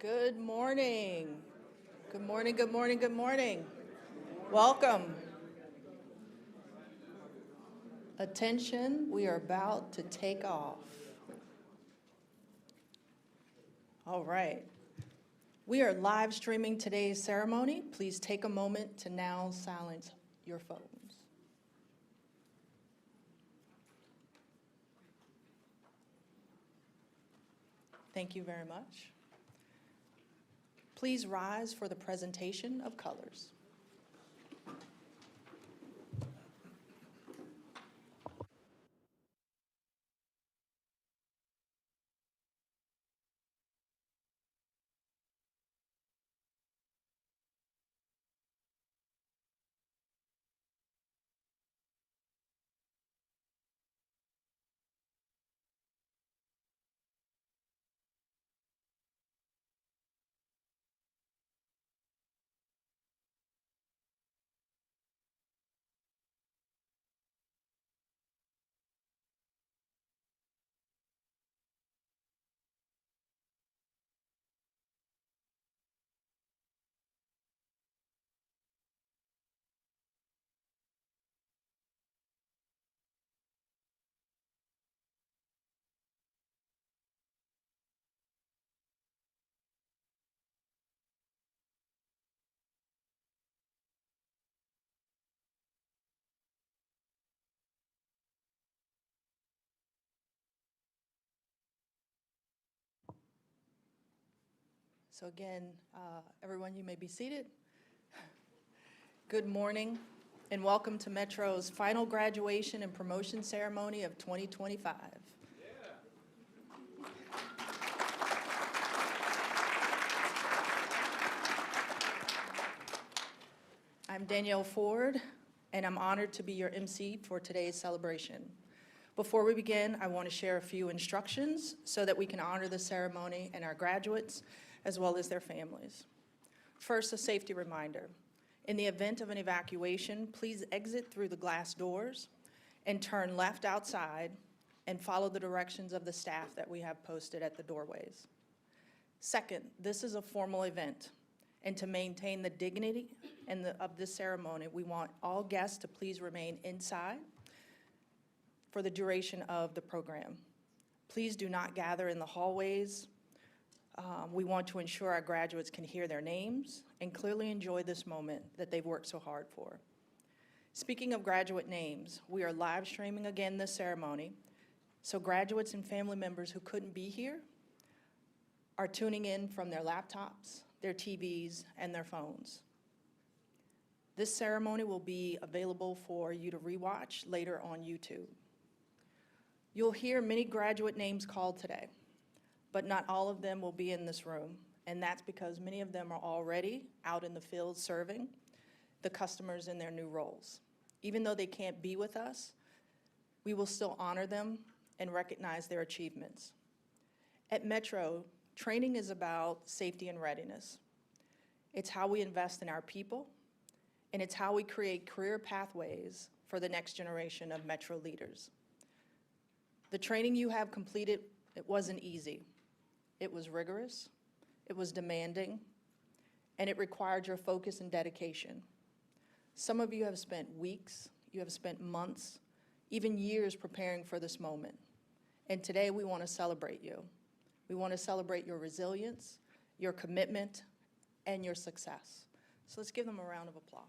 Good morning. Good morning, good morning, good morning. Welcome. Attention, we are about to take off. All right. We are live streaming today's ceremony. Please take a moment to now silence your phones. Thank you very much. Please rise for the presentation of colors. So again, everyone, you may be seated. Good morning and welcome to Metro's final graduation and promotion ceremony of 2025. I'm Danielle Ford, and I'm honored to be your MC for today's celebration. Before we begin, I want to share a few instructions so that we can honor the ceremony and our graduates, as well as their families. First, a safety reminder. In the event of an evacuation, please exit through the glass doors and turn left outside and follow the directions of the staff that we have posted at the doorways. Second, this is a formal event, and to maintain the dignity of this ceremony, we want all guests to please remain inside for the duration of the program. Please do not gather in the hallways. We want to ensure our graduates can hear their names and clearly enjoy this moment that they've worked so hard for. Speaking of graduate names, we are live streaming again this ceremony, so graduates and family members who couldn't be here are tuning in from their laptops, their TVs, and their phones. This ceremony will be available for you to rewatch later on YouTube. You'll hear many graduate names called today, but not all of them will be in this room, and that's because many of them are already out in the field serving the customers in their new roles. Even though they can't be with us, we will still honor them and recognize their achievements. At Metro, training is about safety and readiness. It's how we invest in our people, and it's how we create career pathways for the next generation of Metro leaders. The training you have completed, it wasn't easy. It was rigorous, it was demanding, and it required your focus and dedication. Some of you have spent weeks, you have spent months, even years preparing for this moment. And today we want to celebrate you. We want to celebrate your resilience, your commitment, and your success. So let's give them a round of applause.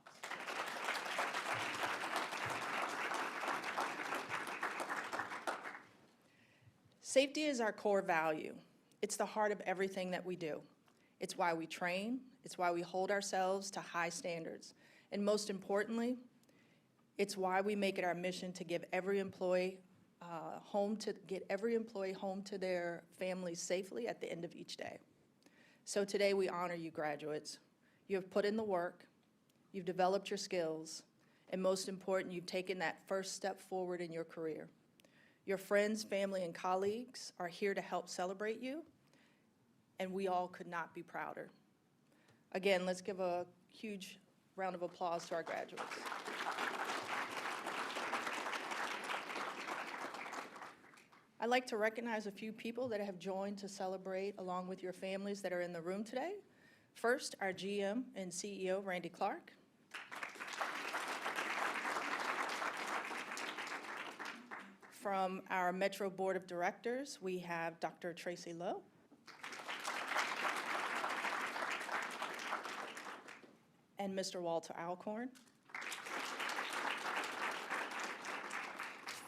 Safety is our core value. It's the heart of everything that we do. It's why we train. It's why we hold ourselves to high standards. And most importantly, it's why we make it our mission to give every employee home to their families safely at the end of each day. So today we honor you, graduates. You have put in the work, you've developed your skills, and most important, you've taken that first step forward in your career. Your friends, family, and colleagues are here to help celebrate you, and we all could not be prouder. Again, let's give a huge round of applause to our graduates. I'd like to recognize a few people that have joined to celebrate along with your families that are in the room today. First, our GM and CEO, Randy Clark. From our Metro Board of Directors, we have Dr. Tracy Lowe. And Mr. Walter Alcorn.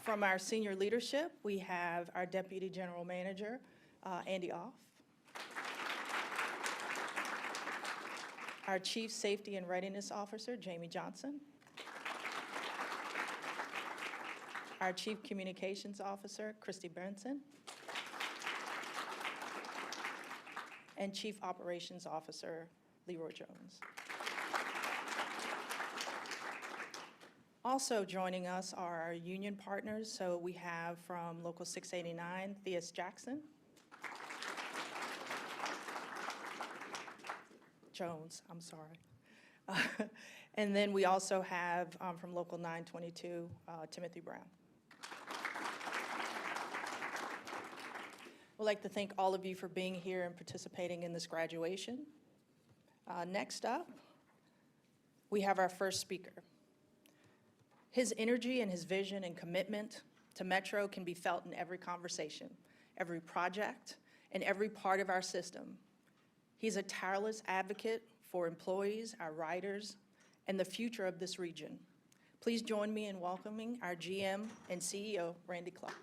From our senior leadership, we have our Deputy General Manager, Andy Off. Our Chief Safety and Readiness Officer, Jamie Johnson. Our Chief Communications Officer, Christy Benson. And Chief Operations Officer, Leroy Jones. Also joining us are our union partners. So we have from Local 689, Theus Jackson. Jones, I'm sorry. And then we also have from Local 922, Timothy Brown. We'd like to thank all of you for being here and participating in this graduation. Next up, we have our first speaker. His energy and his vision and commitment to Metro can be felt in every conversation, every project, and every part of our system. He's a tireless advocate for employees, our riders, and the future of this region. Please join me in welcoming our GM and CEO, Randy Clark.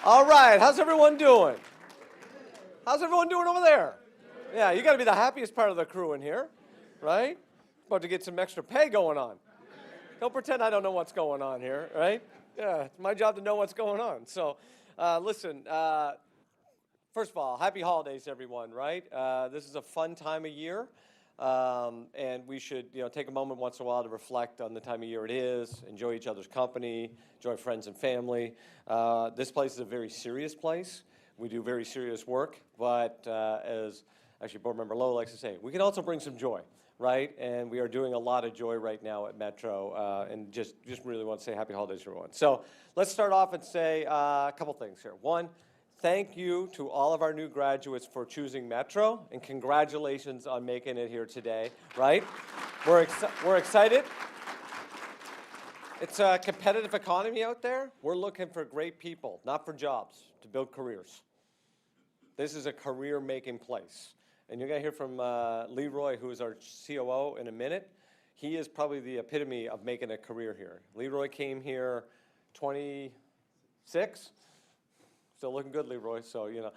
All right, how's everyone doing? How's everyone doing over there? Yeah, you got to be the happiest part of the crew in here, right? About to get some extra pay going on. Don't pretend I don't know what's going on here, right? Yeah, it's my job to know what's going on. So, listen, first of all, happy holidays, everyone, right? This is a fun time of year, and we should, take a moment once in a while to reflect on the time of year it is, enjoy each other's company, enjoy friends and family. This place is a very serious place. We do very serious work, but as actually Board Member Lowe likes to say, we can also bring some joy. Right, and we are doing a lot of joy right now at Metro, and just really want to say happy holidays, everyone. So let's start off and say a couple things here. One, thank you to all of our new graduates for choosing Metro, and congratulations on making it here today. Right, we're excited. It's a competitive economy out there. We're looking for great people, not for jobs, to build careers. This is a career-making place. And you're going to hear from Leroy, who is our COO, in a minute. He is probably the epitome of making a career here. Leroy came here 26. Still looking good, Leroy. So,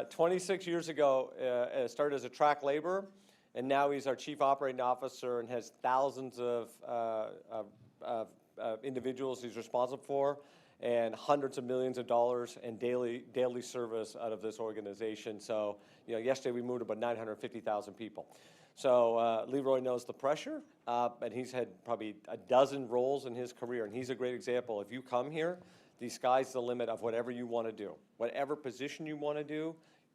26 years ago, started as a track laborer, and now he's our Chief Operating Officer and has thousands of individuals he's responsible for, and hundreds of millions of dollars in daily service out of this organization. So, yesterday we moved about 950,000 people. So Leroy knows the pressure, and he's had probably a dozen roles in his career, and he's a great example. If you come here, the sky's the limit of whatever you want to do. Whatever position you want to do,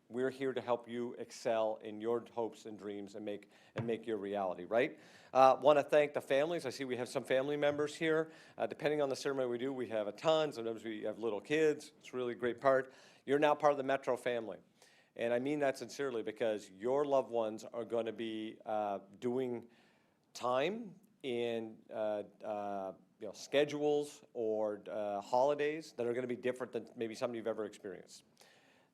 we're here to help you excel in your hopes and dreams and make your reality, right? Want to thank the families. I see we have some family members here. Depending on the ceremony we do, we have a ton. Sometimes we have little kids. It's really a great part. You're now part of the Metro family. And I mean that sincerely because your loved ones are going to be doing time in schedules or holidays that are going to be different than maybe something you've ever experienced.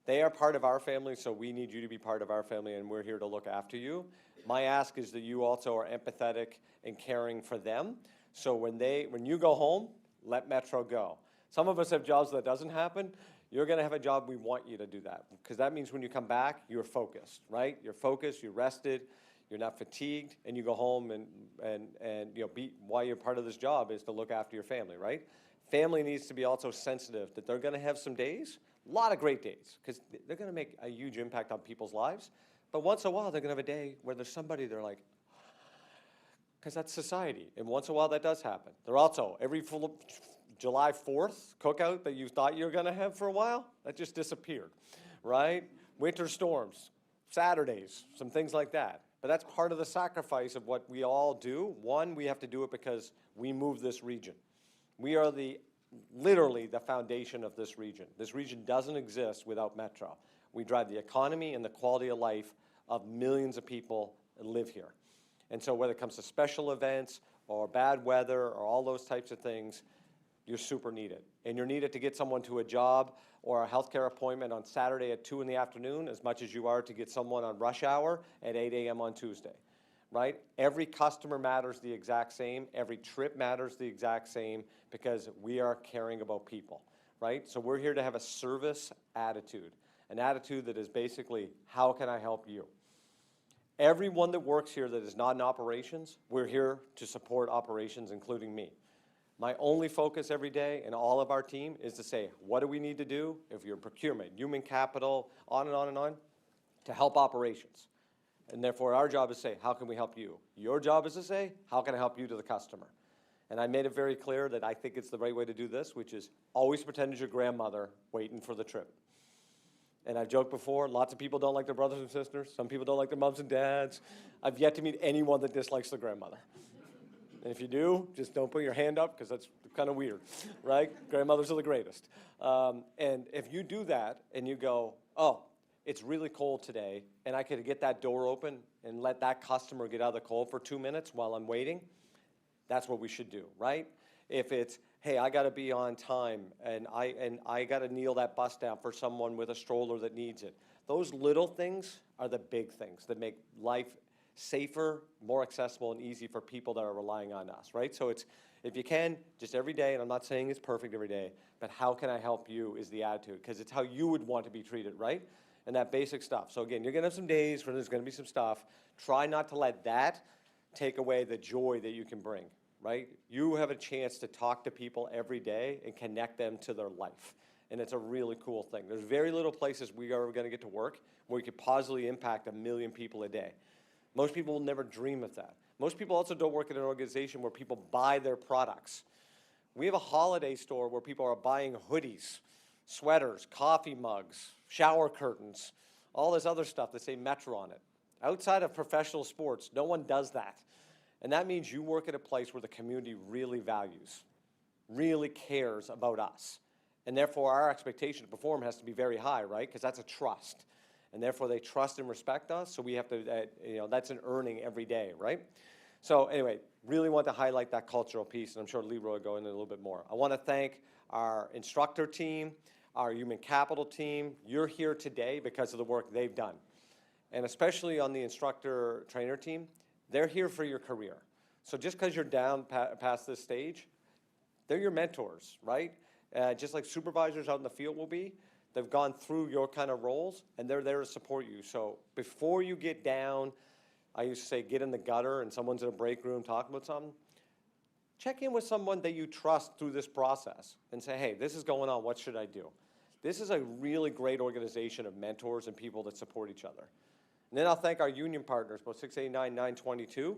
They are part of our family, so we need you to be part of our family, and we're here to look after you. My ask is that you also are empathetic and caring for them. So when you go home, let Metro go. Some of us have jobs that doesn't happen. You're going to have a job, we want you to do that, because that means when you come back, you're focused, right? You're focused, you're rested, you're not fatigued, and you go home and why you're part of this job is to look after your family, right? Family needs to be also sensitive that they're going to have some days, a lot of great days, because they're going to make a huge impact on people's lives. But once in a while, they're going to have a day where there's somebody they're like, because that's society, and once in a while that does happen. They're also, every July 4th cookout that you thought you were going to have for a while, that just disappeared, right? Winter storms, Saturdays, some things like that. But that's part of the sacrifice of what we all do. One, we have to do it because we move this region. We are literally the foundation of this region. This region doesn't exist without Metro. We drive the economy and the quality of life of millions of people that live here. And so whether it comes to special events or bad weather or all those types of things, you're super needed. And you're needed to get someone to a job or a healthcare appointment on Saturday at 2 in the afternoon as much as you are to get someone on rush hour at 8 a.m. on Tuesday, right? Every customer matters the exact same. Every trip matters the exact same because we are caring about people, right? So we're here to have a service attitude, an attitude that is basically, how can I help you? Everyone that works here that is not in operations, we're here to support operations, including me. My only focus every day and all of our team is to say, what do we need to do if you're procurement, human capital, on and on and on, to help operations. And therefore, our job is to say, how can we help you? Your job is to say, how can I help you to the customer? And I made it very clear that I think it's the right way to do this, which is always pretend as your grandmother waiting for the trip. And I've joked before, lots of people don't like their brothers and sisters. Some people don't like their moms and dads. I've yet to meet anyone that dislikes their grandmother. And if you do, just don't put your hand up because that's kind of weird, right? Grandmothers are the greatest. And if you do that and you go, oh, it's really cold today, and I could get that door open and let that customer get out of the cold for 2 minutes while I'm waiting, that's what we should do, right? If it's, hey, I got to be on time, and I got to kneel that bus down for someone with a stroller that needs it. Those little things are the big things that make life safer, more accessible, and easy for people that are relying on us, right? So it's, if you can, just every day, and I'm not saying it's perfect every day, but how can I help you is the attitude, because it's how you would want to be treated, right? And that basic stuff. So again, you're going to have some days where there's going to be some stuff. Try not to let that take away the joy that you can bring, right? You have a chance to talk to people every day and connect them to their life. And it's a really cool thing. There's very little places we are going to get to work where we could positively impact 1 million people a day. Most people will never dream of that. Most people also don't work in an organization where people buy their products. We have a holiday store where people are buying hoodies, sweaters, coffee mugs, shower curtains, all this other stuff that say Metro on it. Outside of professional sports, no one does that. And that means you work at a place where the community really values, really cares about us. And therefore, our expectation to perform has to be very high, right? Because that's a trust. And therefore, they trust and respect us, so we have to, that's an earning every day, right? So anyway, really want to highlight that cultural piece, and I'm sure Leroy will go into a little bit more. I want to thank our instructor team, our human capital team. You're here today because of the work they've done. And especially on the instructor trainer team, they're here for your career. So just because you're down past this stage, they're your mentors, right? Just like supervisors out in the field will be. They've gone through your kind of roles, and they're there to support you. So before you get down, I used to say get in the gutter and someone's in a break room talking about something, check in with someone that you trust through this process and say, hey, this is going on, what should I do? This is a really great organization of mentors and people that support each other. And then I'll thank our union partners, both 689, 922.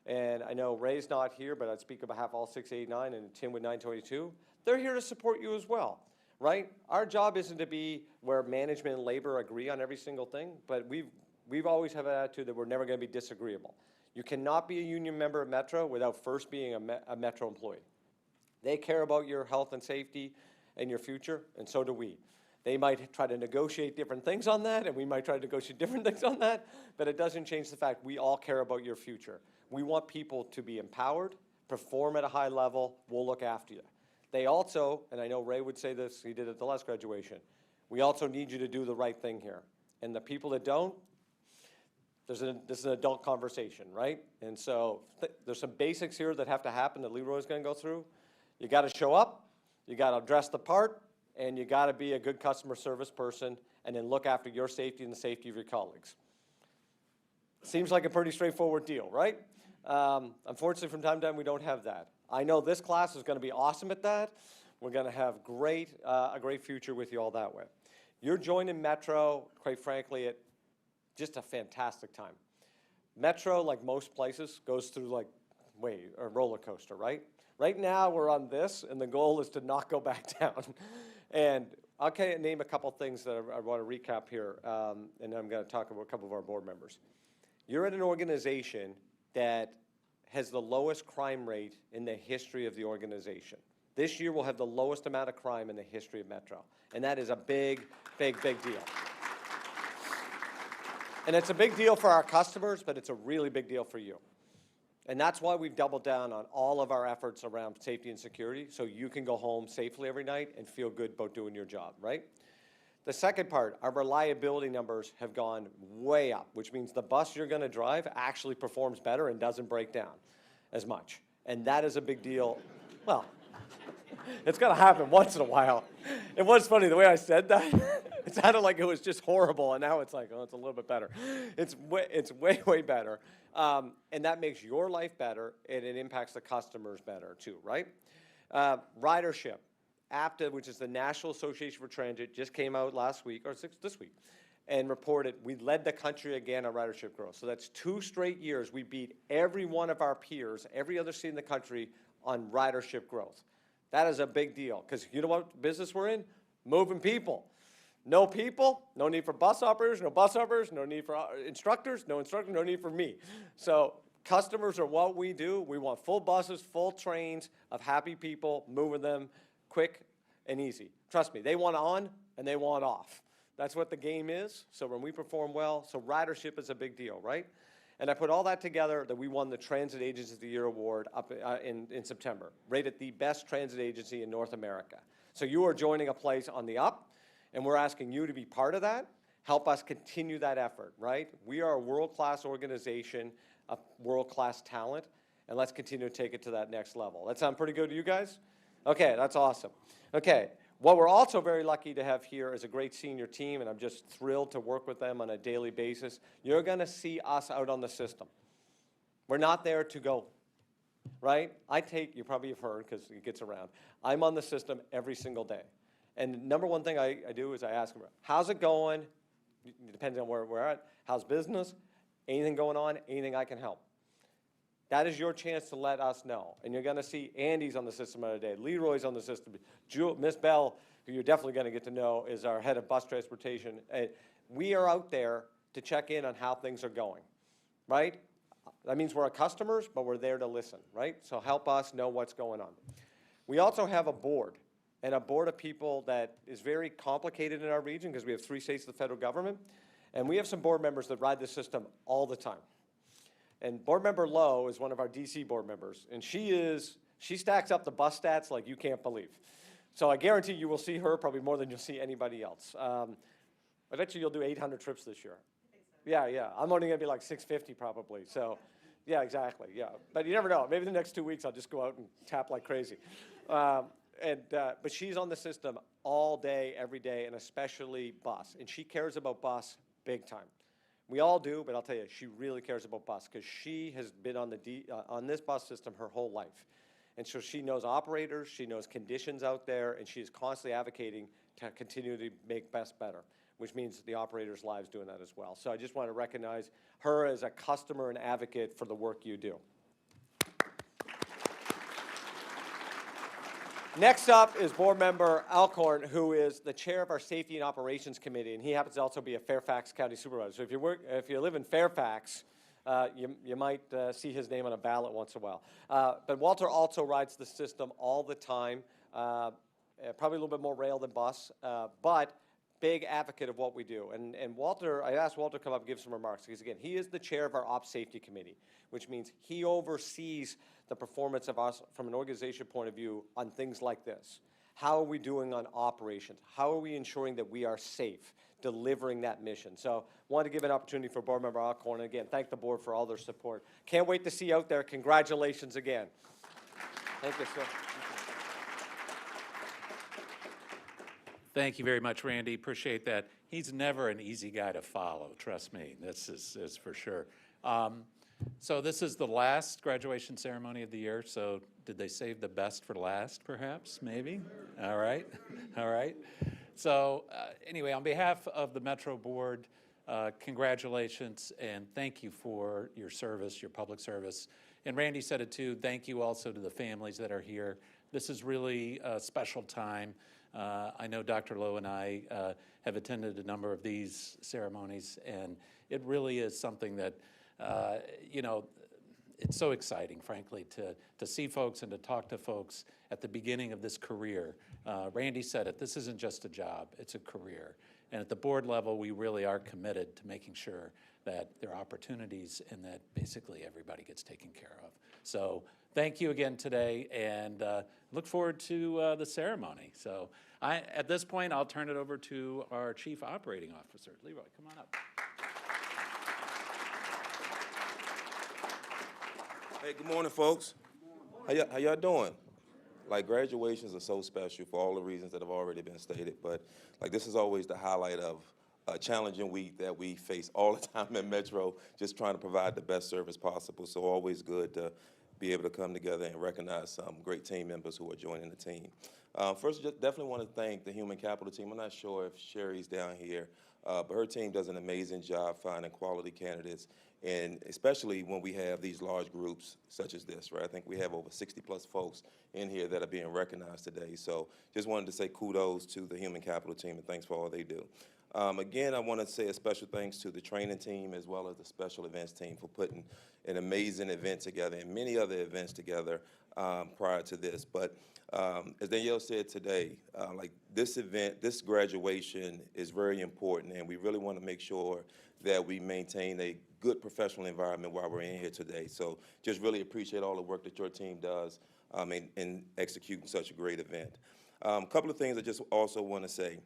And I know Ray's not here, but I'd speak on behalf of all 689 and Tim with 922. They're here to support you as well, right? Our job isn't to be where management and labor agree on every single thing, but we've always had an attitude that we're never going to be disagreeable. You cannot be a union member of Metro without first being a Metro employee. They care about your health and safety and your future, and so do we. They might try to negotiate different things on that, and we might try to negotiate different things on that, but it doesn't change the fact we all care about your future. We want people to be empowered, perform at a high level, we'll look after you. They also, and I know Ray would say this, he did it at the last graduation, we also need you to do the right thing here. And the people that don't, this is an adult conversation, right? And so there's some basics here that have to happen that Leroy's gonna go through. You gotta show up, you gotta dress the part, and you gotta be a good customer service person, and then look after your safety and the safety of your colleagues. Seems like a pretty straightforward deal, right? Unfortunately, from time to time, we don't have that. I know this class is gonna be awesome at that. We're gonna have a great future with you all that way. You're joining Metro, quite frankly, at just a fantastic time. Metro, like most places, goes through like a roller coaster, right? Right now, we're on this, and the goal is to not go back down. And I'll name a couple things that I want to recap here, and I'm going to talk about a couple of our board members. You're at an organization that has the lowest crime rate in the history of the organization. This year we'll have the lowest amount of crime in the history of Metro. And that is a big, big, big deal. And it's a big deal for our customers, but it's a really big deal for you. And that's why we've doubled down on all of our efforts around safety and security, so you can go home safely every night and feel good about doing your job, right? The second part, our reliability numbers have gone way up, which means the bus you're going to drive actually performs better and doesn't break down as much. And that is a big deal. Well, it's going to happen once in a while. It was funny, the way I said that, it sounded like it was just horrible, and now it's like, oh, it's a little bit better. It's way, way better. And that makes your life better, and it impacts the customers better too, right? Ridership. APTA, which is the National Association for Transit, just came out last week, or this week, and reported we led the country again on ridership growth. So that's 2 straight years we beat every one of our peers, every other city in the country, on ridership growth. That is a big deal, because you know what business we're in? Moving people. No people, no need for bus operators, no bus operators, no need for instructors, no need for me. So customers are what we do. We want full buses, full trains of happy people, moving them quick and easy. Trust me, they want on and they want off. That's what the game is. So when we perform well, so ridership is a big deal, right? And I put all that together that we won the Transit Agency of the Year award up in September, rated the best transit agency in North America. So you are joining a place on the up, and we're asking you to be part of that. Help us continue that effort, right? We are a world-class organization, a world-class talent, and let's continue to take it to that next level. That sound pretty good to you guys? Okay, that's awesome. Okay, what we're also very lucky to have here is a great senior team, and I'm just thrilled to work with them on a daily basis. You're going to see us out on the system. We're not there to go, right? You probably have heard because it gets around. I'm on the system every single day. And the number one thing I do is I ask them, how's it going? Depending on where we're at. How's business? Anything going on? Anything I can help? That is your chance to let us know. And you're going to see Andy's on the system other day. Leroy's on the system. Miss Bell, who you're definitely going to get to know, is our head of bus transportation. We are out there to check in on how things are going, right? That means we're our customers, but we're there to listen, right? So help us know what's going on. We also have a board, and a board of people that is very complicated in our region because we have 3 states of the federal government. And we have some board members that ride the system all the time. And board member Lowe is one of our DC board members, and she stacks up the bus stats like you can't believe. So I guarantee you will see her probably more than you'll see anybody else. I bet you'll do 800 trips this year. Yeah. I'm only gonna be like 650 probably. So, yeah, exactly. Yeah, but you never know. Maybe the next 2 weeks I'll just go out and tap like crazy. But she's on the system all day, every day, and especially bus. And she cares about bus big time. We all do, but I'll tell you, she really cares about bus because she has been on this bus system her whole life. And so she knows operators, she knows conditions out there, and she is constantly advocating to continue to make bus better, which means the operators' lives doing that as well. So I just want to recognize her as a customer and advocate for the work you do. Next up is board member Alcorn, who is the chair of our Safety and Operations Committee, and he happens to also be a Fairfax County Supervisor. So if you live in Fairfax, you might see his name on a ballot once in a while. But Walter also rides the system all the time, probably a little bit more rail than bus, but big advocate of what we do. And Walter, I asked Walter to come up and give some remarks, because again, he is the chair of our Ops Safety Committee, which means he oversees the performance of us from an organization point of view on things like this. How are we doing on operations? How are we ensuring that we are safe, delivering that mission? So wanted to give an opportunity for board member Alcorn, and again, thank the board for all their support. Can't wait to see you out there. Congratulations again. Thank you, sir. Thank you very much, Randy. Appreciate that. He's never an easy guy to follow, trust me. This is for sure. So this is the last graduation ceremony of the year, so did they save the best for last, perhaps, maybe? All right, all right. So anyway, on behalf of the Metro Board, congratulations and thank you for your service, your public service. And Randy said it too, thank you also to the families that are here. This is really a special time. I know Dr. Lowe and I have attended a number of these ceremonies, and it really is something that, you know, it's so exciting, frankly, to see folks and to talk to folks at the beginning of this career. Randy said it, this isn't just a job, it's a career. And at the board level, we really are committed to making sure that there are opportunities and that basically everybody gets taken care of. So thank you again today, and look forward to the ceremony. So at this point, I'll turn it over to our Chief Operating Officer. Leroy, come on up. Hey, good morning, folks. How y'all doing? Like, graduations are so special for all the reasons that have already been stated, but like this is always the highlight of a challenging week that we face all the time at Metro, just trying to provide the best service possible. So always good to be able to come together and recognize some great team members who are joining the team. First, just definitely want to thank the Human Capital team. I'm not sure if Sherry's down here, but her team does an amazing job finding quality candidates, and especially when we have these large groups such as this, right? I think we have over 60+ folks in here that are being recognized today. So just wanted to say kudos to the Human Capital team, and thanks for all they do. Again, I want to say a special thanks to the training team as well as the special events team for putting an amazing event together and many other events together prior to this. But as Danielle said today, like this event, this graduation is very important, and we really want to make sure that we maintain a good professional environment while we're in here today. So just really appreciate all the work that your team does in executing such a great event. A couple of things I just also want to say.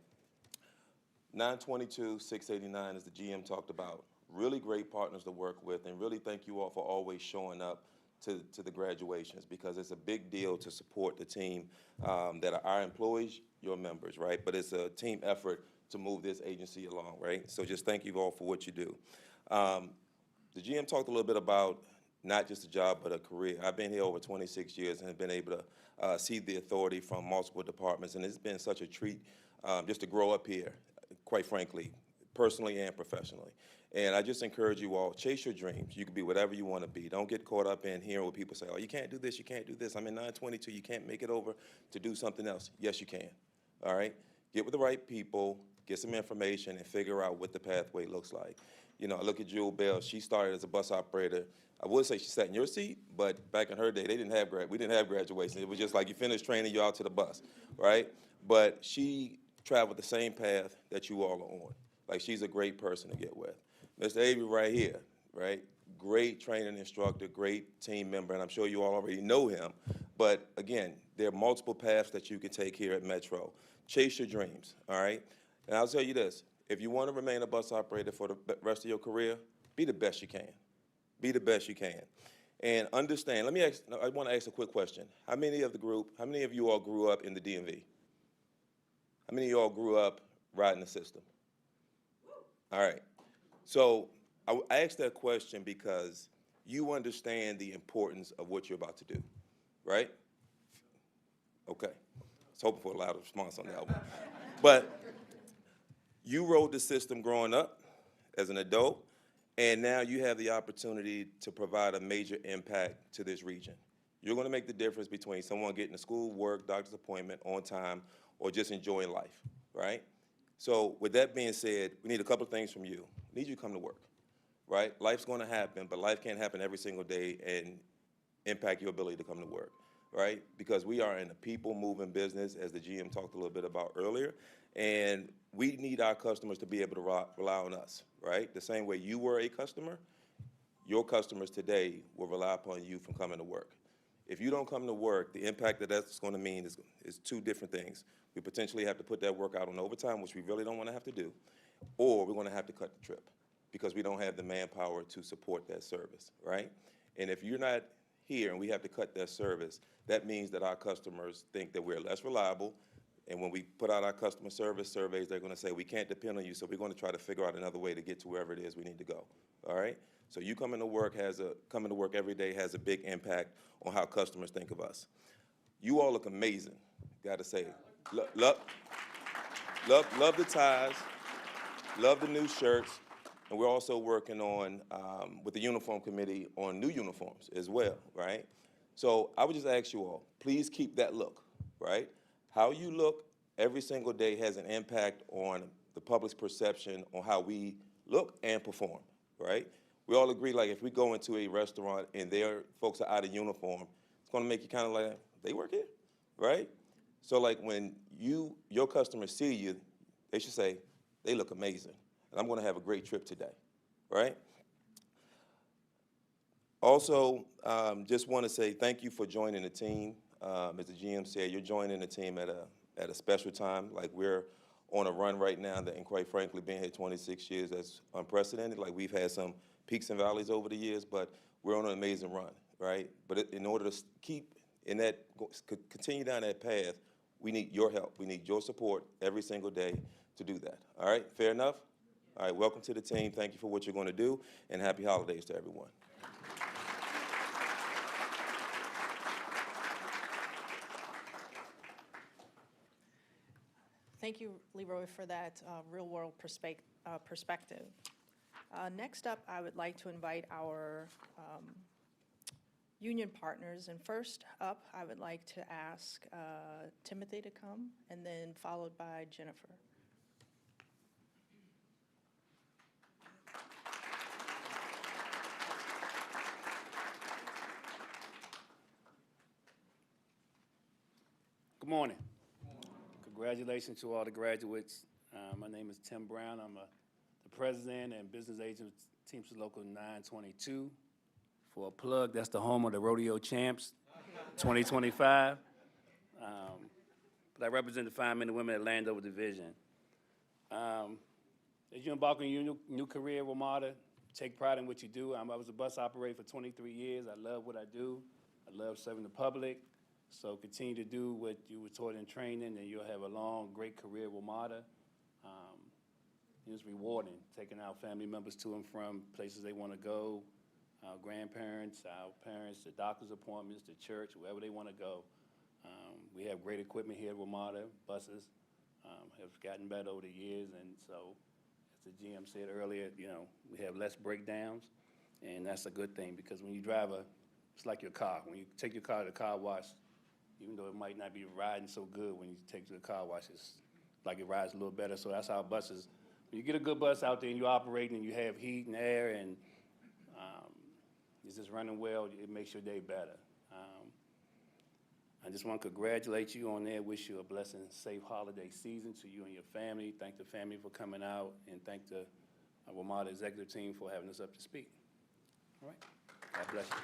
922, 689, as the GM talked about, really great partners to work with, and really thank you all for always showing up to the graduations, because it's a big deal to support the team that are our employees, your members, right? But it's a team effort to move this agency along, right? So just thank you all for what you do. The GM talked a little bit about not just a job, but a career. I've been here over 26 years and have been able to see the authority from multiple departments, and it's been such a treat just to grow up here, quite frankly, personally and professionally. And I just encourage you all, chase your dreams. You can be whatever you want to be. Don't get caught up in hearing what people say, oh, you can't do this, you can't do this. I'm in 922, you can't make it over to do something else. Yes, you can, all right? Get with the right people, get some information, and figure out what the pathway looks like. You know, I look at Jewel Bell. She started as a bus operator. I would say she sat in your seat, but back in her day, we didn't have graduation. It was just like you finished training, you're out to the bus, right? But she traveled the same path that you all are on. Like, she's a great person to get with. Mr. Avery right here, right? Great training instructor, great team member, and I'm sure you all already know him. But again, there are multiple paths that you can take here at Metro. Chase your dreams, all right? And I'll tell you this, if you want to remain a bus operator for the rest of your career, be the best you can. Be the best you can. And understand, I want to ask a quick question. How many of you all grew up in the DMV? How many of you all grew up riding the system? All right. So I asked that question because you understand the importance of what you're about to do, right? Okay. I was hoping for a loud response on that one. But you rode the system growing up as an adult, and now you have the opportunity to provide a major impact to this region. You're going to make the difference between someone getting to school, work, doctor's appointment on time, or just enjoying life, right? So with that being said, we need a couple of things from you. We need you to come to work, right? Life's going to happen, but life can't happen every single day and impact your ability to come to work, right? Because we are in a people-moving business, as the GM talked a little bit about earlier, and we need our customers to be able to rely on us, right? The same way you were a customer, your customers today will rely upon you from coming to work. If you don't come to work, the impact that that's going to mean is two different things. We potentially have to put that work out on overtime, which we really don't want to have to do, or we're going to have to cut the trip because we don't have the manpower to support that service, right? And if you're not here and we have to cut that service, that means that our customers think that we're less reliable. And when we put out our customer service surveys, they're going to say, we can't depend on you, so we're going to try to figure out another way to get to wherever it is we need to go, all right? So you coming to work every day has a big impact on how customers think of us. You all look amazing, got to say. Love the ties, love the new shirts, and we're also working on, with the uniform committee, on new uniforms as well, right? So I would just ask you all, please keep that look, right? How you look every single day has an impact on the public's perception on how we look and perform, right? we all agree, like, if we go into a restaurant and their folks are out of uniform, it's gonna make you kind of like, they work here, right? So like when your customers see you, they should say, they look amazing, and I'm gonna have a great trip today, right? Also, just want to say thank you for joining the team. As the GM said, you're joining the team at a special time. Like, we're on a run right now that, and quite frankly, being here 26 years, that's unprecedented. Like, we've had some peaks and valleys over the years, but we're on an amazing run, right? But in order to keep in that, continue down that path, we need your help. We need your support every single day to do that. All right, fair enough? All right, welcome to the team. Thank you for what you're going to do, and happy holidays to everyone. Thank you, Leroy, for that real-world perspective. Next up, I would like to invite our union partners. And first up, I would like to ask Timothy to come, and then followed by Jennifer. Good morning. Congratulations to all the graduates. My name is Tim Brown. I'm the president and business agent of Teamsters Local 922. For a plug, that's the home of the Rodeo Champs 2025. But I represent the firemen and women at Landover Division. As you embark on your new career at WMATA, take pride in what you do. I was a bus operator for 23 years. I love what I do. I love serving the public. So continue to do what you were taught in training, and you'll have a long, great career with WMATA. It's rewarding, taking our family members to and from places they want to go, our grandparents, our parents, the doctor's appointments, the church, wherever they want to go. We have great equipment here at WMATA. Buses have gotten better over the years, and so, as the GM said earlier, we have less breakdowns, and that's a good thing, because when you drive it's like your car. When you take your car to the car wash, even though it might not be riding so good, when you take it to the car wash, it's like it rides a little better. So that's how buses, when you get a good bus out there and you're operating and you have heat and air and it's just running well, it makes your day better. I just want to congratulate you on that, wish you a blessed and safe holiday season to you and your family. Thank the family for coming out, and thank the WMATA executive team for having us up to speak. All right, God bless you.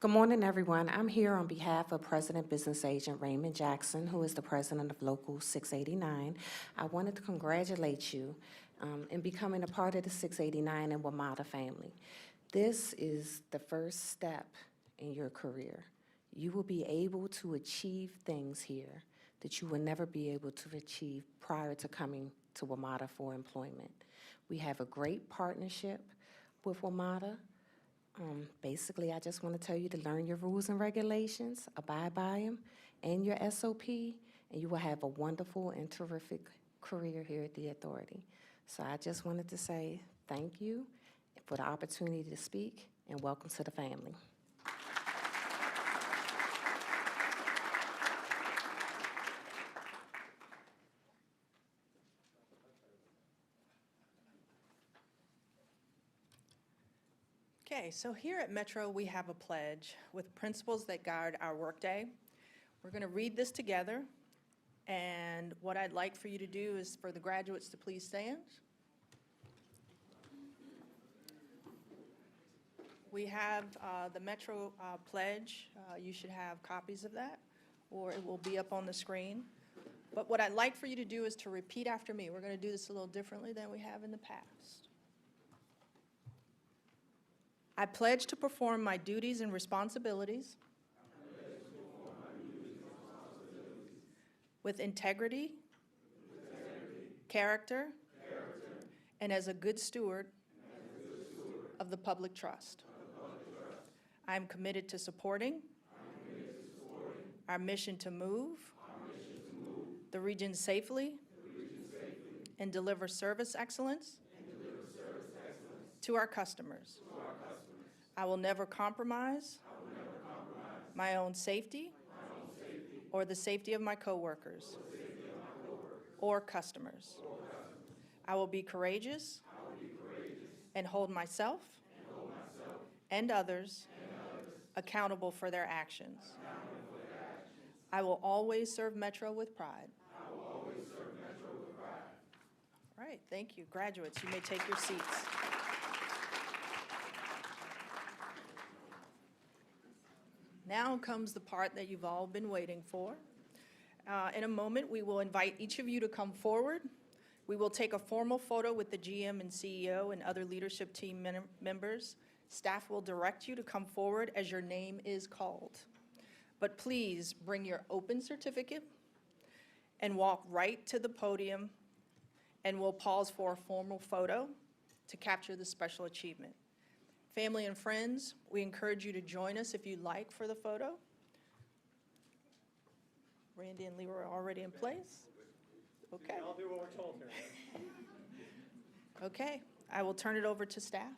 Good morning, everyone. I'm here on behalf of President Business Agent Raymond Jackson, who is the president of Local 689. I wanted to congratulate you in becoming a part of the 689 and WMATA family. This is the first step in your career. You will be able to achieve things here that you will never be able to achieve prior to coming to WMATA for employment. We have a great partnership with WMATA. Basically, I just want to tell you to learn your rules and regulations, abide by them, and your SOP, and you will have a wonderful and terrific career here at the authority. So I just wanted to say thank you for the opportunity to speak, and welcome to the family. Okay, so here at Metro, we have a pledge with principles that guide our workday. We're going to read this together, and what I'd like for you to do is for the graduates to please stand. We have the Metro pledge. You should have copies of that, or it will be up on the screen. But what I'd like for you to do is to repeat after me. We're going to do this a little differently than we have in the past. I pledge to perform my duties and responsibilities with integrity, character, and as a good steward of the public trust. I am committed to supporting our mission to move the region safely and deliver service excellence to our customers. I will never compromise my own safety or the safety of my coworkers or customers. I will be courageous. And hold myself. And others. Accountable for their actions. I will always serve Metro with pride. All right, thank you. Graduates, you may take your seats. Now comes the part that you've all been waiting for. In a moment, we will invite each of you to come forward. We will take a formal photo with the GM and CEO and other leadership team members. Staff will direct you to come forward as your name is called. But please bring your open certificate and walk right to the podium, and we'll pause for a formal photo to capture the special achievement. Family and friends, we encourage you to join us if you'd like for the photo. Randy and Leroy are already in place? Okay. I'll do what we're told here. Okay, I will turn it over to staff.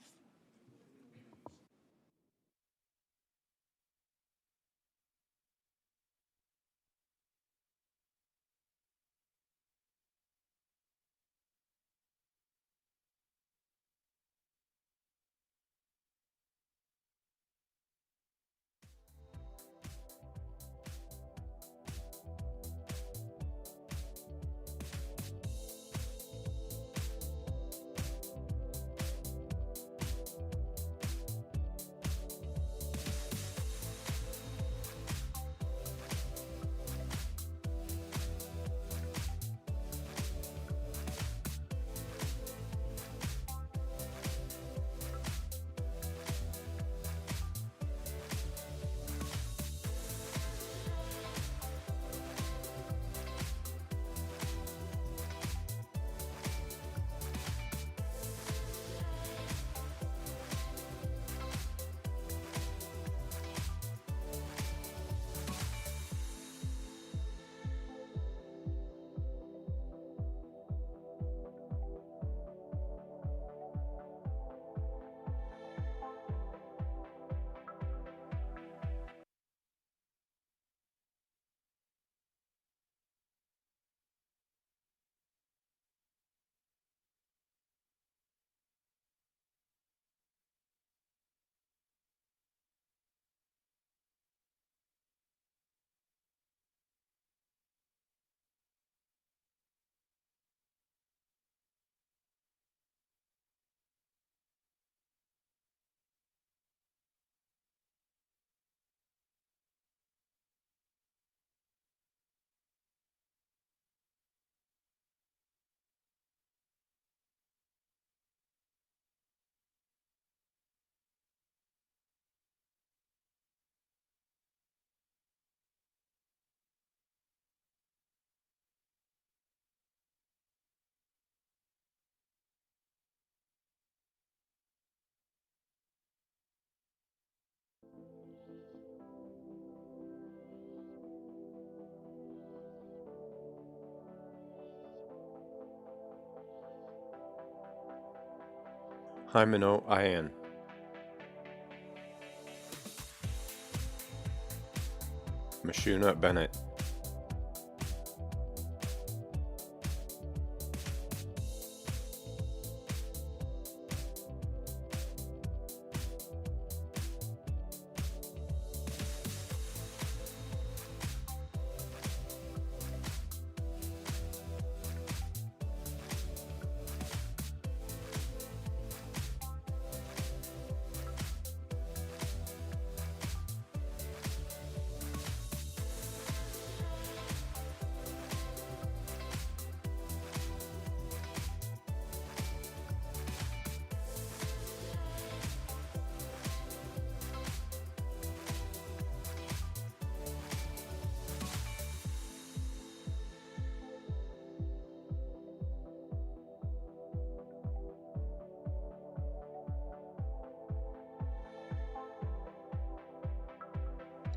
Hymeno Ian. Mashuna Bennett.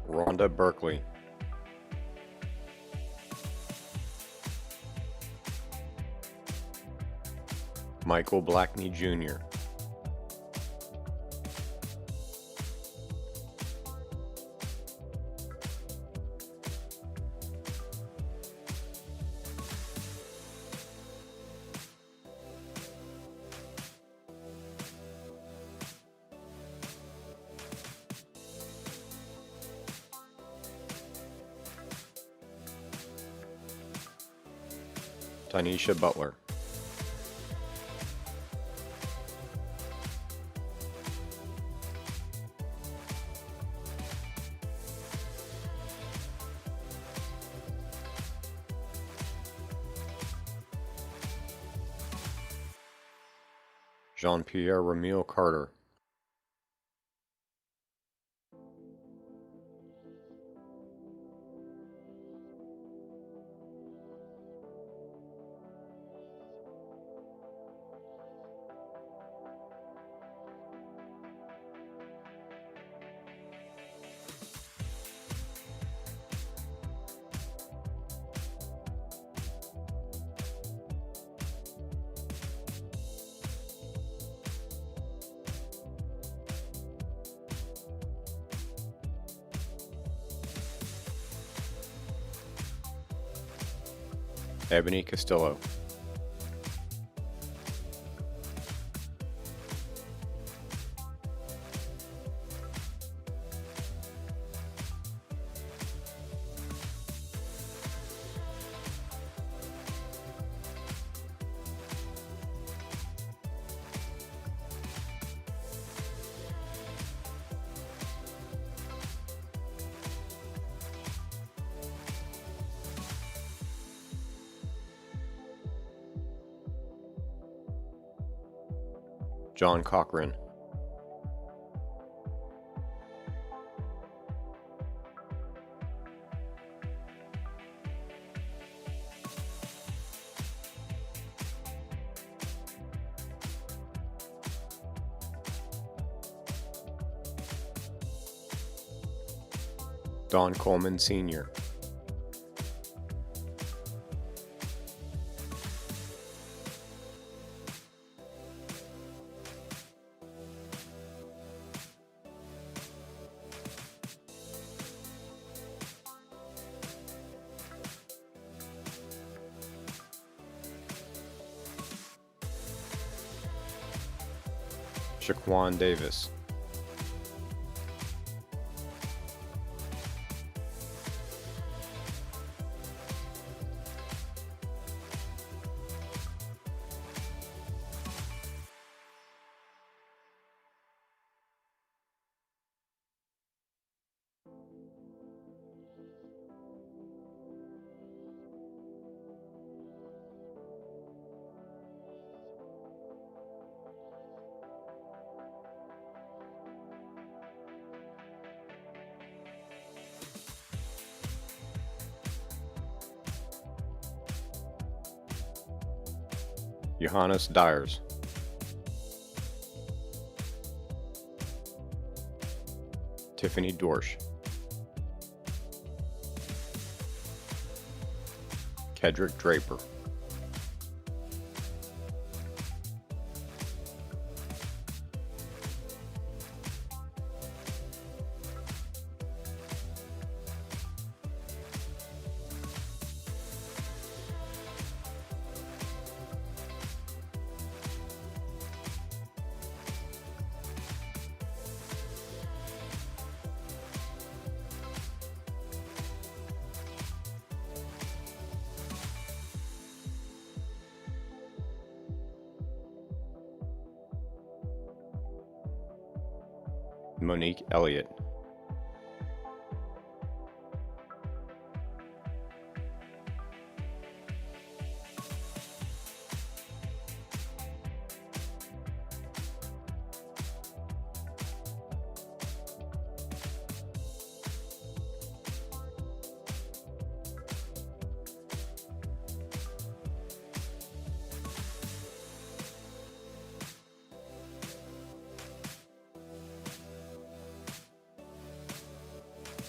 Rhonda Berkeley. Michael Blackney Jr. Tanisha Butler. Jean-Pierre Ramil Carter. Ebony Castillo. John Cochran. Don Coleman Sr. Shaquan Davis. Johannes Dyers. Tiffany Dorsch. Kedrick Draper. Monique Elliott.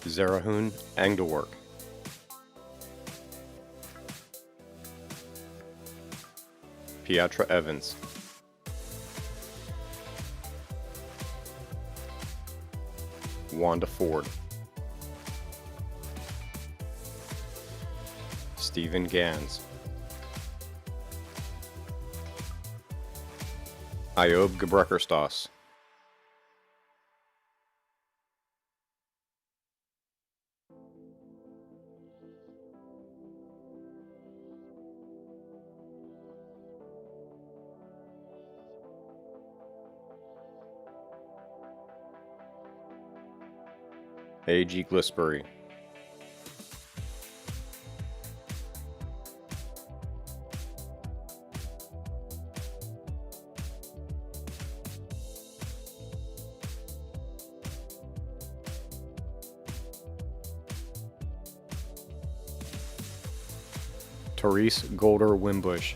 Zerahun Anglework. Pietra Evans. Wanda Ford. Stephen Gans. Ayob Gebrekerstas. A.G. Glisbury, Therese Golder Wimbush,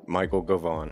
Michael Govan,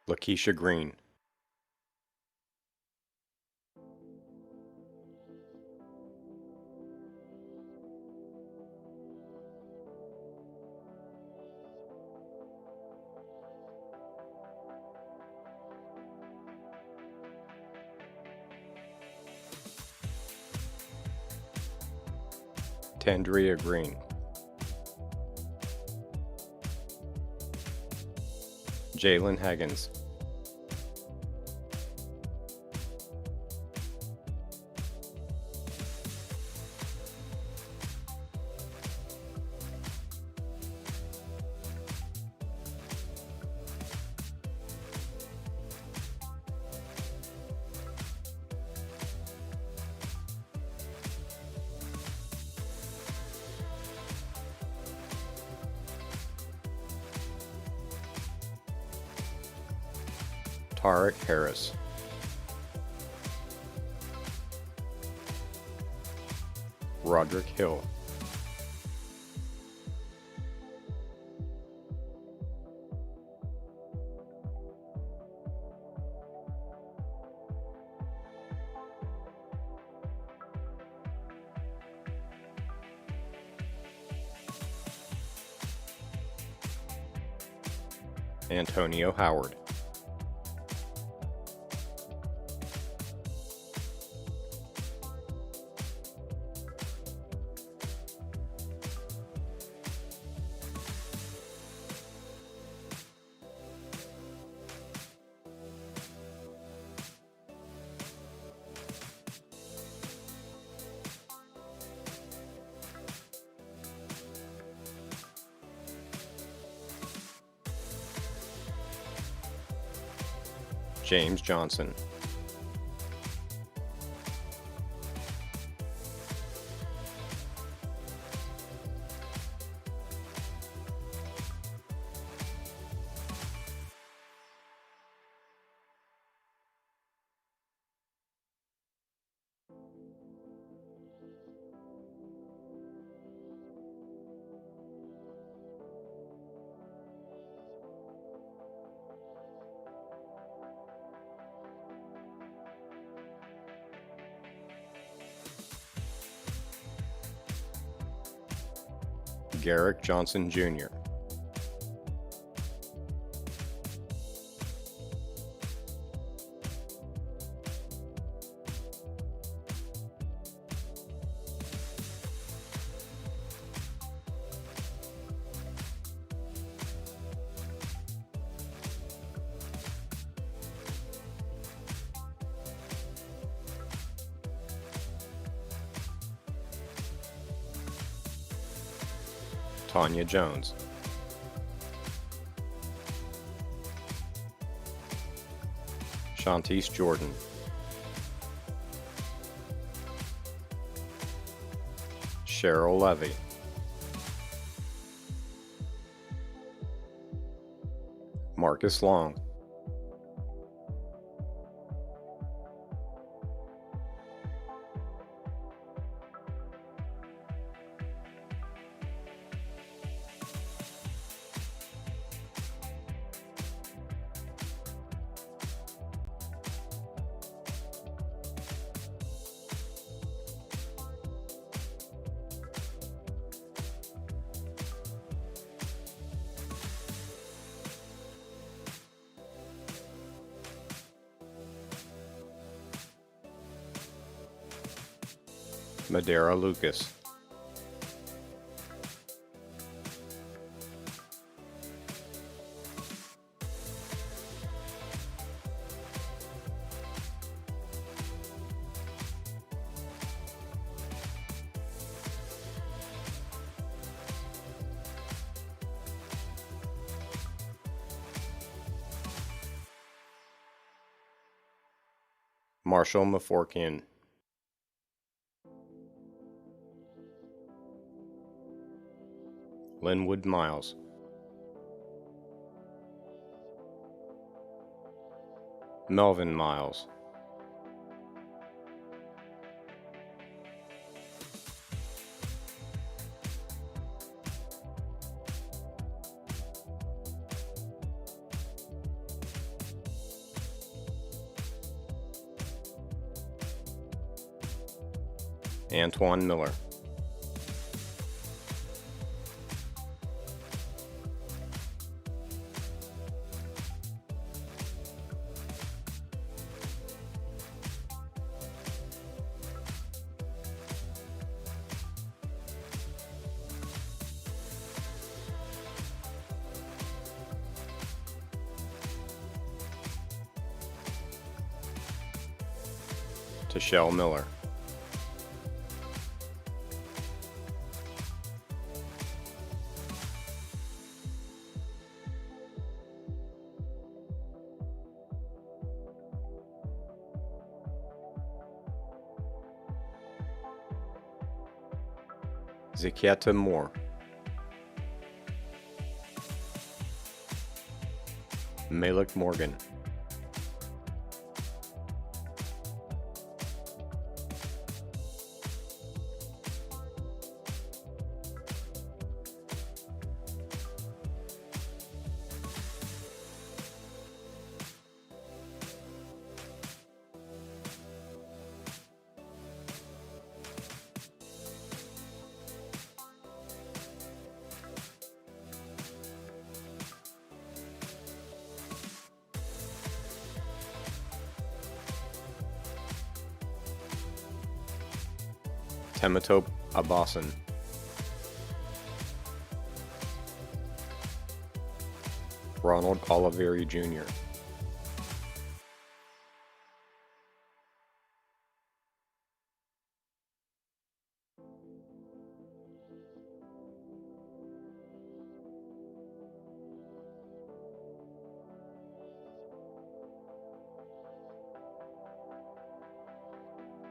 Lakeisha Green, Tandria Green, Jalen Haggins, Tarek Harris, Roderick Hill, Antonio Howard, James Johnson, Garrick Johnson Jr., Tanya Jones. Shantice Jordan. Cheryl Levy. Marcus Long. Madera Lucas. Marshall Maforkian. Linwood Miles. Melvin Miles. Antoine Miller. Tashelle Miller. Zakieta Moore. Malik Morgan. Temitope Abasan. Ronald Oliveri Jr.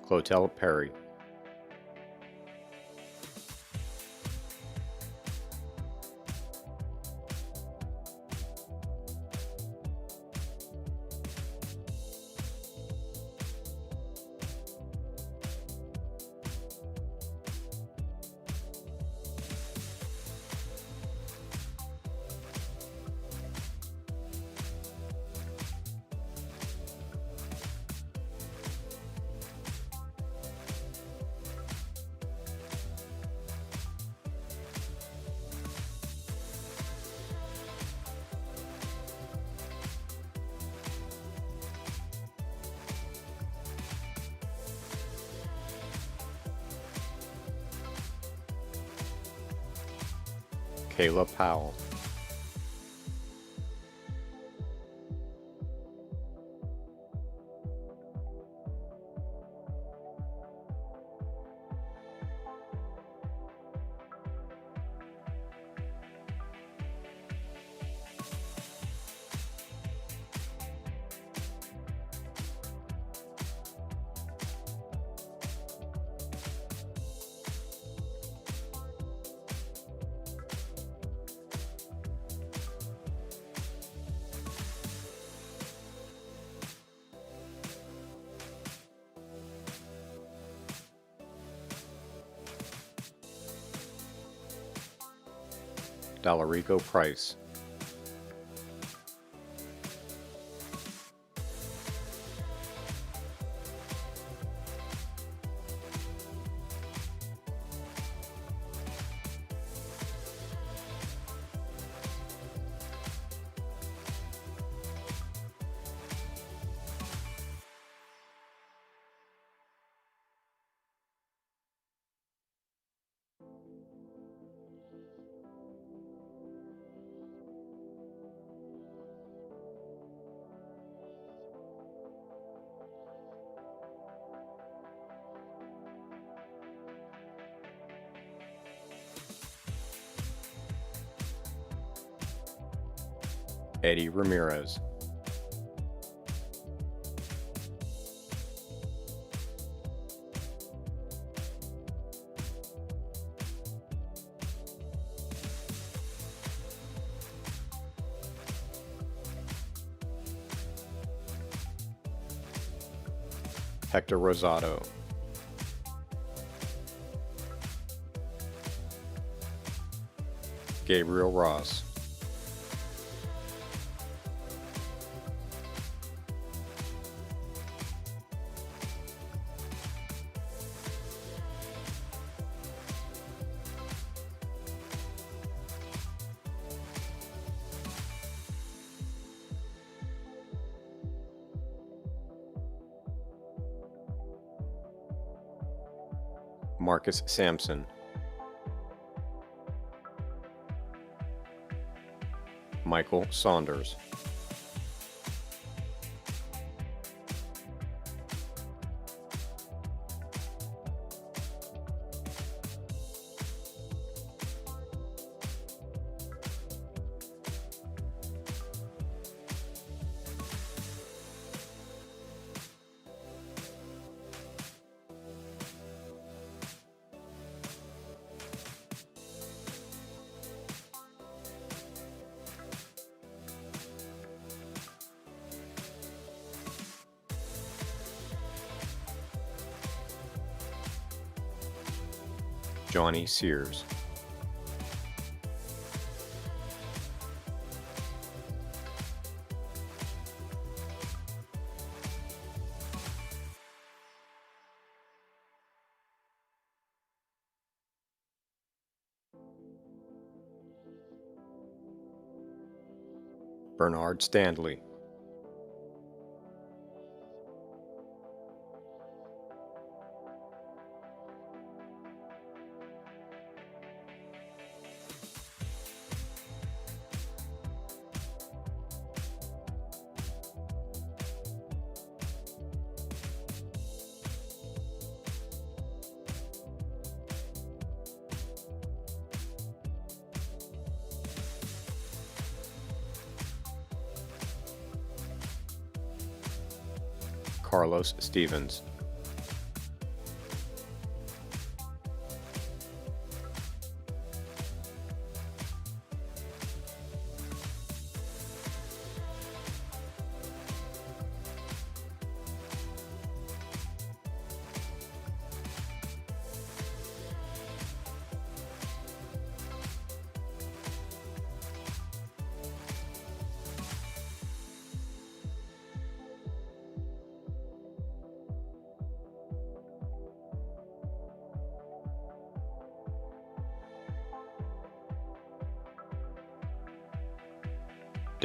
Clotel Perry. Kayla Powell. Dalarico Price. Eddie Ramirez. Hector Rosado. Gabriel Ross. Marcus Sampson. Michael Saunders. Johnny Sears. Bernard Standley. Carlos Stevens.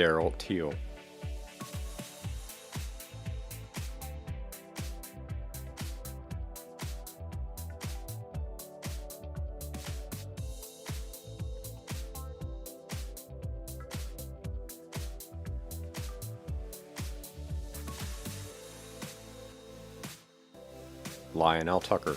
Daryl Teal. Lionel Tucker.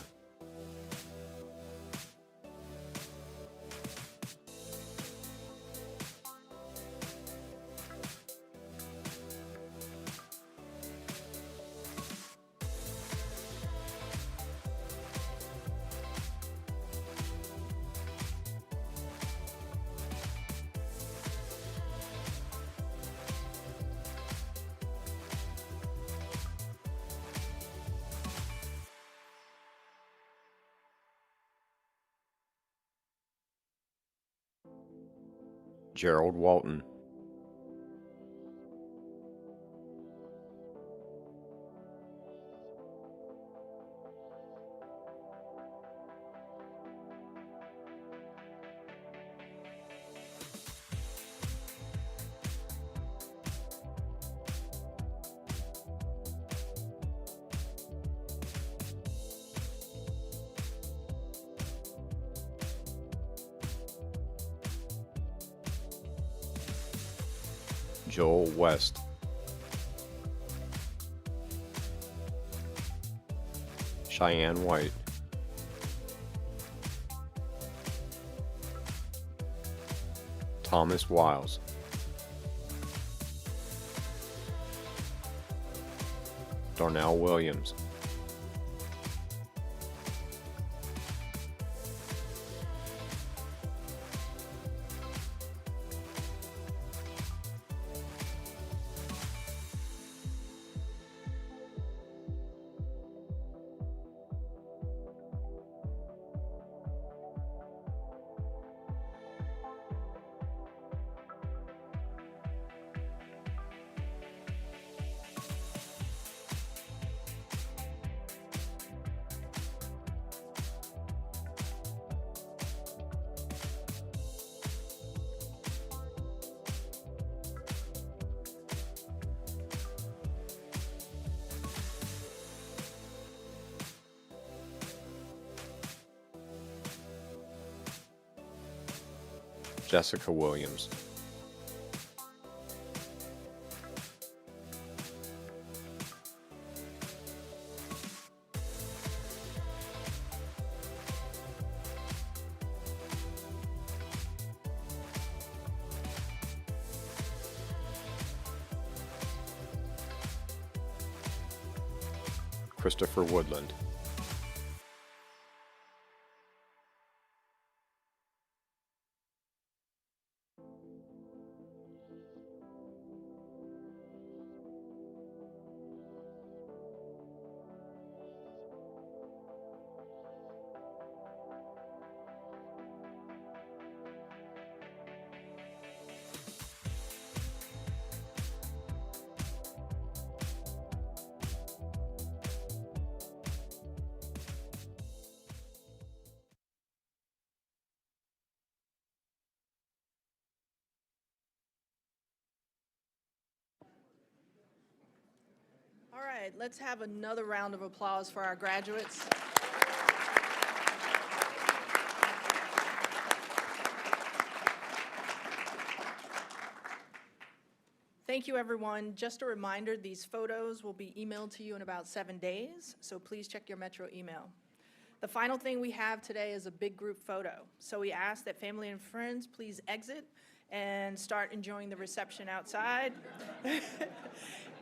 Gerald Walton, Joel West, Cheyenne White, Thomas Wiles, Darnell Williams, Jessica Williams, Christopher Woodland, All right, let's have another round of applause for our graduates. Thank you, everyone. Just a reminder, these photos will be emailed to you in about 7 days, so please check your Metro email. The final thing we have today is a big group photo. So we ask that family and friends please exit and start enjoying the reception outside.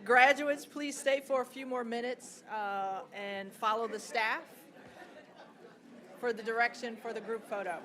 Graduates, please stay for a few more minutes and follow the staff for the direction for the group photo.